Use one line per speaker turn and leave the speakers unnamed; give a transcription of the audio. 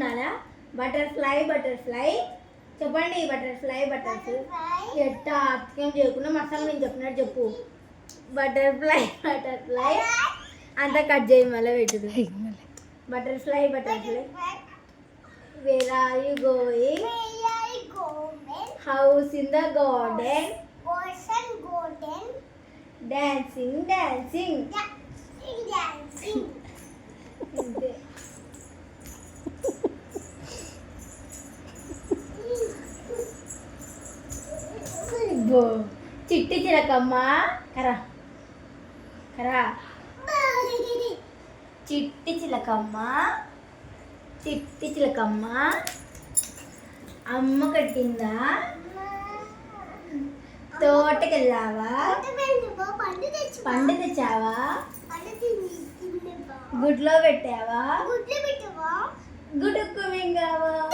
అనాలా? Butterfly butterfly చెప్పండి. Butterfly butterfly ఎట్టా అర్థం చేయకుండా మసాలా నేను చెప్పినట్టు చెప్పు. బటర్ఫ్లై బటర్ఫ్లై అంతా కట్ చేయి మళ్ళీ పెట్టుదు. Butterfly butterfly where are you going? House in the garden. Dancing dancing. ఇంతే. చిట్టి చిలకమ్మ కరా కరా. చిట్టి చిలకమ్మ చిట్టి చిలకమ్మ అమ్మ కట్టిందా? తోటకెళ్ళావా? పండు తెచ్చావా? గుడ్లో పెట్టావా? గుడుక్కు మింగావా?